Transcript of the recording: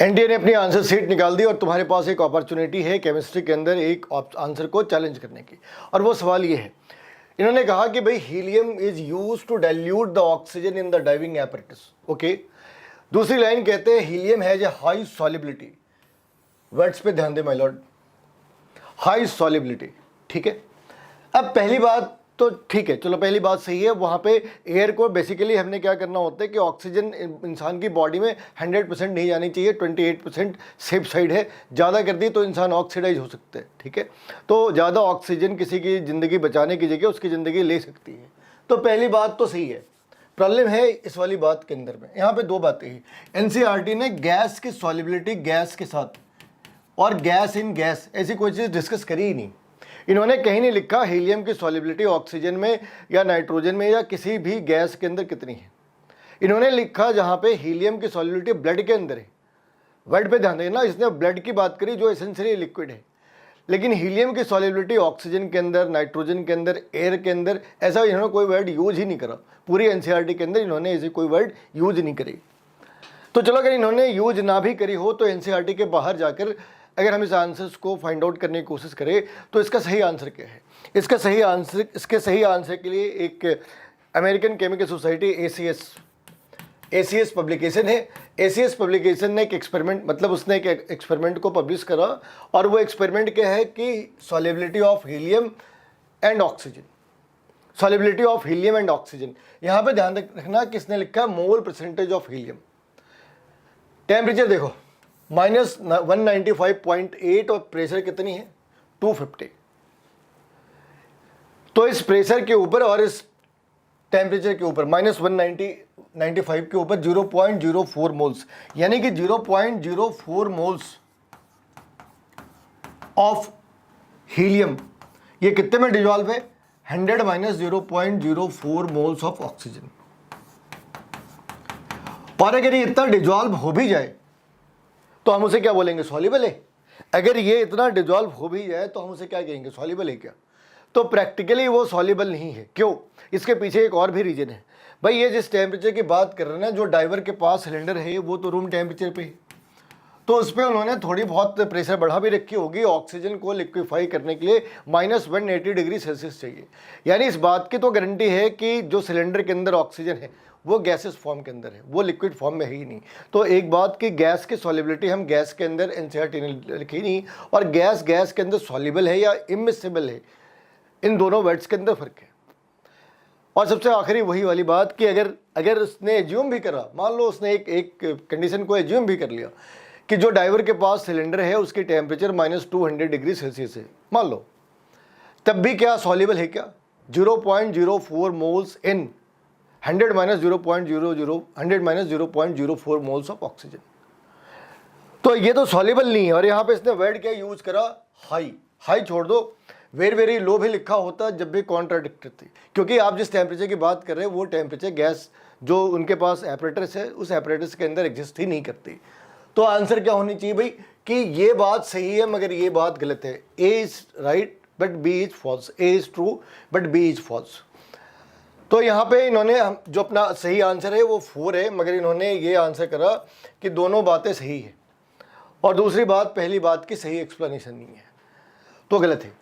NDA ने अपनी answer sheet निकाल दी और तुम्हारे पास एक अपॉर्चुनिटी है केमिस्ट्री के अंदर एक आंसर को चैलेंज करने की। और वो सवाल ये है, इन्होंने कहा कि भाई helium is used to dilute the oxygen in the diving apparatus. Okay, दूसरी लाइन कहते हैं helium has a high solubility. Words पे ध्यान दे माय लॉर्ड, हाई सॉलिबिलिटी। ठीक है, अब पहली बात तो ठीक है, चलो पहली बात सही है। वहाँ पे एयर को बेसिकली हमने क्या करना होता है कि ऑक्सीजन इंसान की बॉडी में 100% नहीं जानी चाहिए, 28% सेफ साइड है। ज़्यादा कर दी तो इंसान ऑक्सीडाइज हो सकता है। ठीक है, तो ज़्यादा ऑक्सीजन किसी की ज़िंदगी बचाने की जगह उसकी ज़िंदगी ले सकती है। तो पहली बात तो सही है। प्रॉब्लम है इस वाली बात के अंदर में, यहाँ पे दो बातें हैं। एनसीईआरटी ने गैस की सॉलिबिलिटी गैस के साथ और गैस इन गैस ऐसी कोई चीज़ डिस्कस करी ही नहीं। इन्होंने कहीं नहीं लिखा हीलियम की सॉलिबिलिटी ऑक्सीजन में या नाइट्रोजन में या किसी भी गैस के अंदर कितनी है। इन्होंने लिखा जहाँ पे हीलियम की सॉलिबिलिटी ब्लड के अंदर है। वर्ड पे ध्यान देना, इसने ब्लड की बात करी जो एसेंशियली लिक्विड है, लेकिन हीलियम की सॉलिबिलिटी ऑक्सीजन के अंदर, नाइट्रोजन के अंदर, एयर के अंदर, ऐसा इन्होंने कोई वर्ड यूज ही नहीं करा। पूरी एनसीईआरटी के अंदर इन्होंने ऐसी कोई वर्ड यूज नहीं करी। तो चलो अगर इन्होंने यूज ना भी करी हो तो एनसीईआरटी के बाहर जाकर अगर हम इस आंसर्स को फाइंड आउट करने की कोशिश करें तो इसका सही आंसर क्या है। इसके सही आंसर के लिए एक American chemical society ACS publication है। एसीएस पब्लिकेशन ने एक एक्सपेरिमेंट, मतलब उसने एक एक्सपेरिमेंट को पब्लिश करा और वो एक्सपेरिमेंट क्या है कि solubility of helium and oxygen. Solubility of helium and oxygen, यहाँ पे ध्यान रखना किसने लिखा, मोल परसेंटेज ऑफ हीलियम। टेम्परेचर देखो -195.8 और प्रेशर कितनी है 250। तो इस प्रेशर के ऊपर और इस टेम्परेचर के ऊपर -195 के ऊपर 0.04 मोल्स, यानी कि 0.04 मोल्स ऑफ हीलियम, ये कितने में डिजॉल्व है 100 - 0.04 मोल्स ऑफ ऑक्सीजन। और अगर ये इतना डिजॉल्व हो भी जाए तो हम उसे क्या बोलेंगे, सॉल्युबल है। अगर ये इतना डिजॉल्व हो भी जाए तो हम उसे क्या कहेंगे, सॉल्युबल है क्या। तो प्रैक्टिकली वो सॉल्युबल नहीं है। क्यों, इसके पीछे एक और भी रीजन है। भाई ये जिस टेम्परेचर की बात कर रहे हैं ना, जो डाइवर के पास सिलेंडर है वो तो रूम टेम्परेचर पे है, तो उस पर उन्होंने थोड़ी बहुत प्रेशर बढ़ा भी रखी होगी। ऑक्सीजन को लिक्विफाई करने के लिए -180 डिग्री सेल्सियस चाहिए। यानी इस बात की तो गारंटी है कि जो सिलेंडर के अंदर ऑक्सीजन है वो गैसेस फॉर्म के अंदर है, वो लिक्विड फॉर्म में है ही नहीं। तो एक बात कि गैस की सॉलिबिलिटी हम गैस के अंदर एनसीईआरटी ने लिखी नहीं, और गैस के अंदर सॉल्युबल है या इमिसिबल है, इन दोनों वर्ड्स के अंदर फर्क है। और सबसे आखिरी वही वाली बात कि अगर उसने एज्यूम भी करा, मान लो उसने एक कंडीशन को एज्यूम भी कर लिया कि जो डाइवर के पास सिलेंडर है उसकी टेम्परेचर -200 डिग्री सेल्सियस है, मान लो, तब भी क्या सॉल्युबल है क्या 0.04 moles in 100 - 0.04 moles of oxygen. तो ये तो सॉल्युबल नहीं है। और यहाँ पे इसने वर्ड क्या यूज करा, हाई छोड़ दो, वेरी लो भी लिखा होता जब भी कॉन्ट्राडिक्टरी थी, क्योंकि आप जिस टेम्परेचर की बात कर रहे हैं वो टेम्परेचर गैस जो उनके पास एपरेटस है उस एपरेटस के अंदर एग्जिस्ट ही नहीं करती। तो आंसर क्या होनी चाहिए भाई कि ये बात सही है मगर ये बात गलत है। A is right but B is false, A is true but B is false. तो यहाँ पे इन्होंने जो अपना सही आंसर है वो 4 है, मगर इन्होंने ये आंसर करा कि दोनों बातें सही है और दूसरी बात पहली बात की सही एक्सप्लेनेशन नहीं है, तो गलत है।